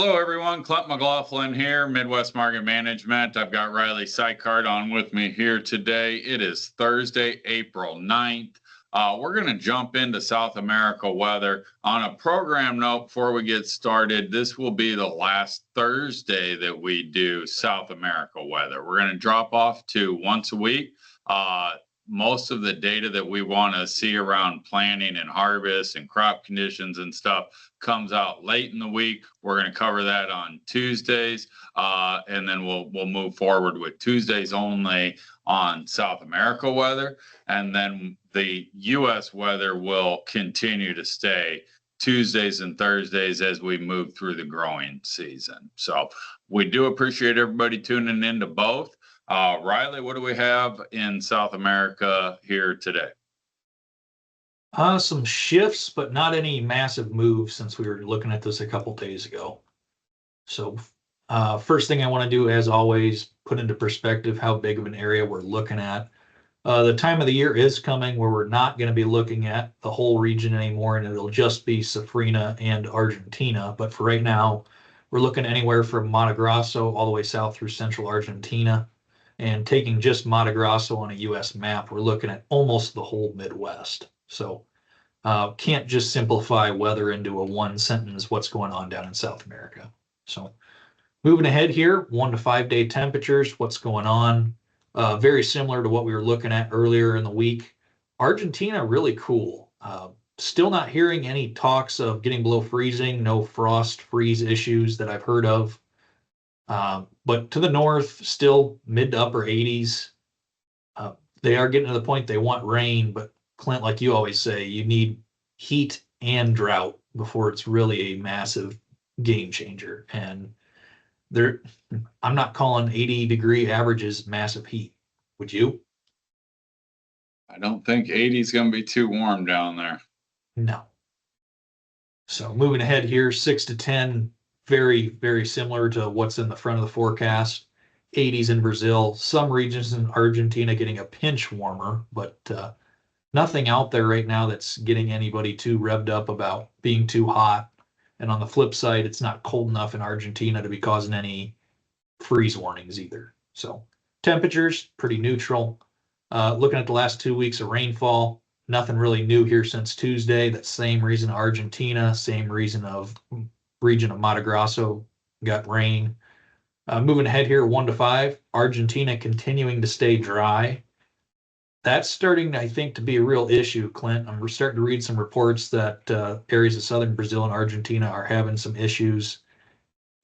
Hello, everyone. Clint McLaughlin here, Midwest Market Management. I've got Riley Sykart on with me here today. It is Thursday, April 9th. We're going to jump into South America weather. On a program note, before we get started, this will be the last Thursday that we do South America weather. We're going to drop off to once a week. Most of the data that we want to see around planting and harvest and crop conditions and stuff comes out late in the week. We're going to cover that on Tuesdays, and then we'll move forward with Tuesdays only on South America weather, and then the U.S. weather will continue to stay Tuesdays and Thursdays as we move through the growing season. So we do appreciate everybody tuning into both. Riley, what do we have in South America here today? Some shifts, but not any massive moves since we were looking at this a couple days ago. So first thing I want to do, as always, put into perspective how big of an area we're looking at. The time of the year is coming where we're not going to be looking at the whole region anymore, and it'll just be Safrina and Argentina. But for right now, we're looking anywhere from Mato Grosso all the way south through central Argentina. And taking just Mato Grosso on a U.S. map, we're looking at almost the whole Midwest. So can't just simplify weather into a one sentence, what's going on down in South America. So moving ahead here, 1 to 5 day temperatures, what's going on. Very similar to what we were looking at earlier in the week. Argentina, really cool. Still not hearing any talks of getting below freezing, no frost freeze issues that I've heard of. But to the north, still mid to upper 80s. They are getting to the point they want rain, but Clint, like you always say, you need heat and drought before it's really a massive game changer. And I'm not calling 80-degree averages massive heat. Would you? I don't think 80 is going to be too warm down there. No. So moving ahead here, 6 to 10, very, very similar to what's in the front of the forecast. 80s in Brazil, some regions in Argentina getting a pinch warmer, but nothing out there right now that's getting anybody too revved up about being too hot. And on the flip side, it's not cold enough in Argentina to be causing any freeze warnings either. So temperatures, pretty neutral. Looking at the last 2 weeks of rainfall, nothing really new here since Tuesday. That same reason Argentina, same reason of region of Mato Grosso got rain. Moving ahead here, 1 to 5, Argentina continuing to stay dry. That's starting, I think, to be a real issue, Clint. We're starting to read some reports that areas of southern Brazil and Argentina are having some issues.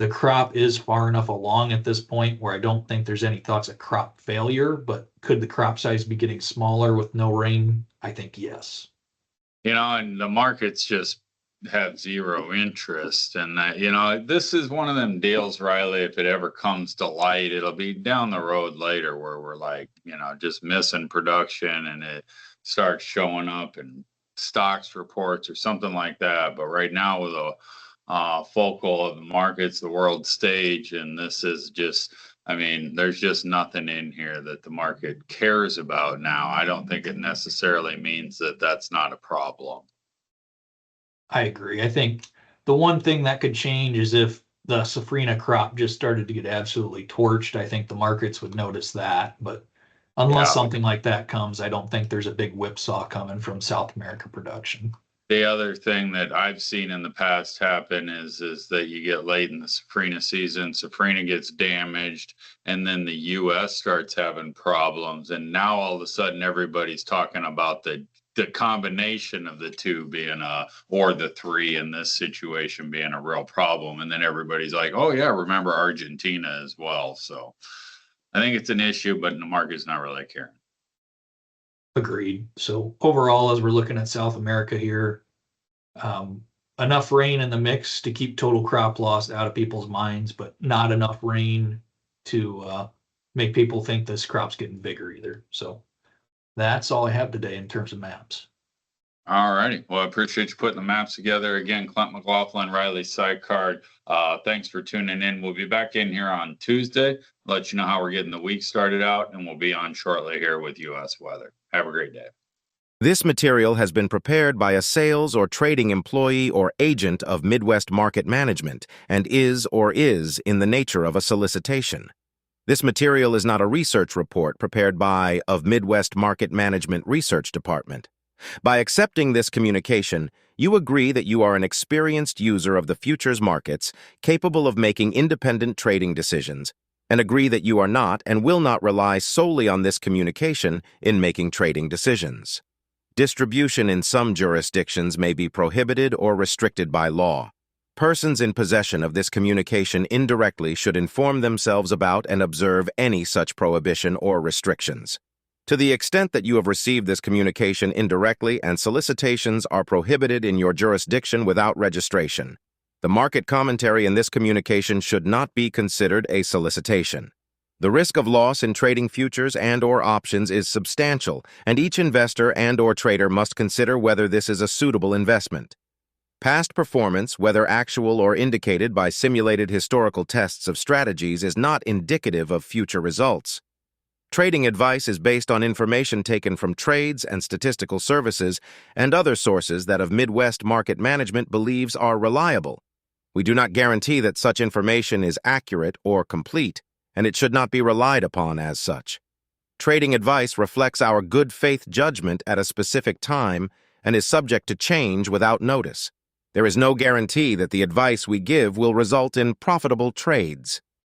The crop is far enough along at this point where I don't think there's any thoughts of crop failure, but could the crop size be getting smaller with no rain? I think yes. And the markets just have zero interest in that. This is one of them deals, Riley. If it ever comes to light, it'll be down the road later where we're like, just missing production and it starts showing up in stocks reports or something like that. But right now, with a focal of the markets, the world stage, and this is just, there's just nothing in here that the market cares about now. I don't think it necessarily means that that's not a problem. I agree. I think the one thing that could change is if the Safrina crop just started to get absolutely torched. I think the markets would notice that. But unless something like that comes, I don't think there's a big whipsaw coming from South America production. The other thing that I've seen in the past happen is that you get late in the Safrina season, Safrina gets damaged, and then the U.S. starts having problems. And now all of a sudden everybody's talking about the combination of the two being or the three in this situation being a real problem. And then everybody's like, oh yeah, remember Argentina as well. So I think it's an issue, but the market's not really caring. Agreed. So overall, as we're looking at South America here, enough rain in the mix to keep total crop loss out of people's minds, but not enough rain to make people think this crop's getting bigger either. So that's all I have today in terms of maps. All righty. Well, I appreciate you putting the maps together. Again, Clint McLaughlin, Riley Sykart. Thanks for tuning in. We'll be back in here on Tuesday, let you know how we're getting the week started out, and we'll be on shortly here with U.S. weather. Have a great day. This material has been prepared by a sales or trading employee or agent of Midwest Market Management and is in the nature of a solicitation. This material is not a research report prepared by of Midwest Market Management Research Department. By accepting this communication, you agree that you are an experienced user of the futures markets, capable of making independent trading decisions, and agree that you are not and will not rely solely on this communication in making trading decisions. Distribution in some jurisdictions may be prohibited or restricted by law. Persons in possession of this communication indirectly should inform themselves about and observe any such prohibition or restrictions. To the extent that you have received this communication indirectly and solicitations are prohibited in your jurisdiction without registration, the market commentary in this communication should not be considered a solicitation. The risk of loss in trading futures and/or options is substantial, and each investor and/or trader must consider whether this is a suitable investment. Past performance, whether actual or indicated by simulated historical tests of strategies, is not indicative of future results. Trading advice is based on information taken from trades and statistical services and other sources that of Midwest Market Management believes are reliable. We do not guarantee that such information is accurate or complete, and it should not be relied upon as such. Trading advice reflects our good faith judgment at a specific time and is subject to change without notice. There is no guarantee that the advice we give will result in profitable trades.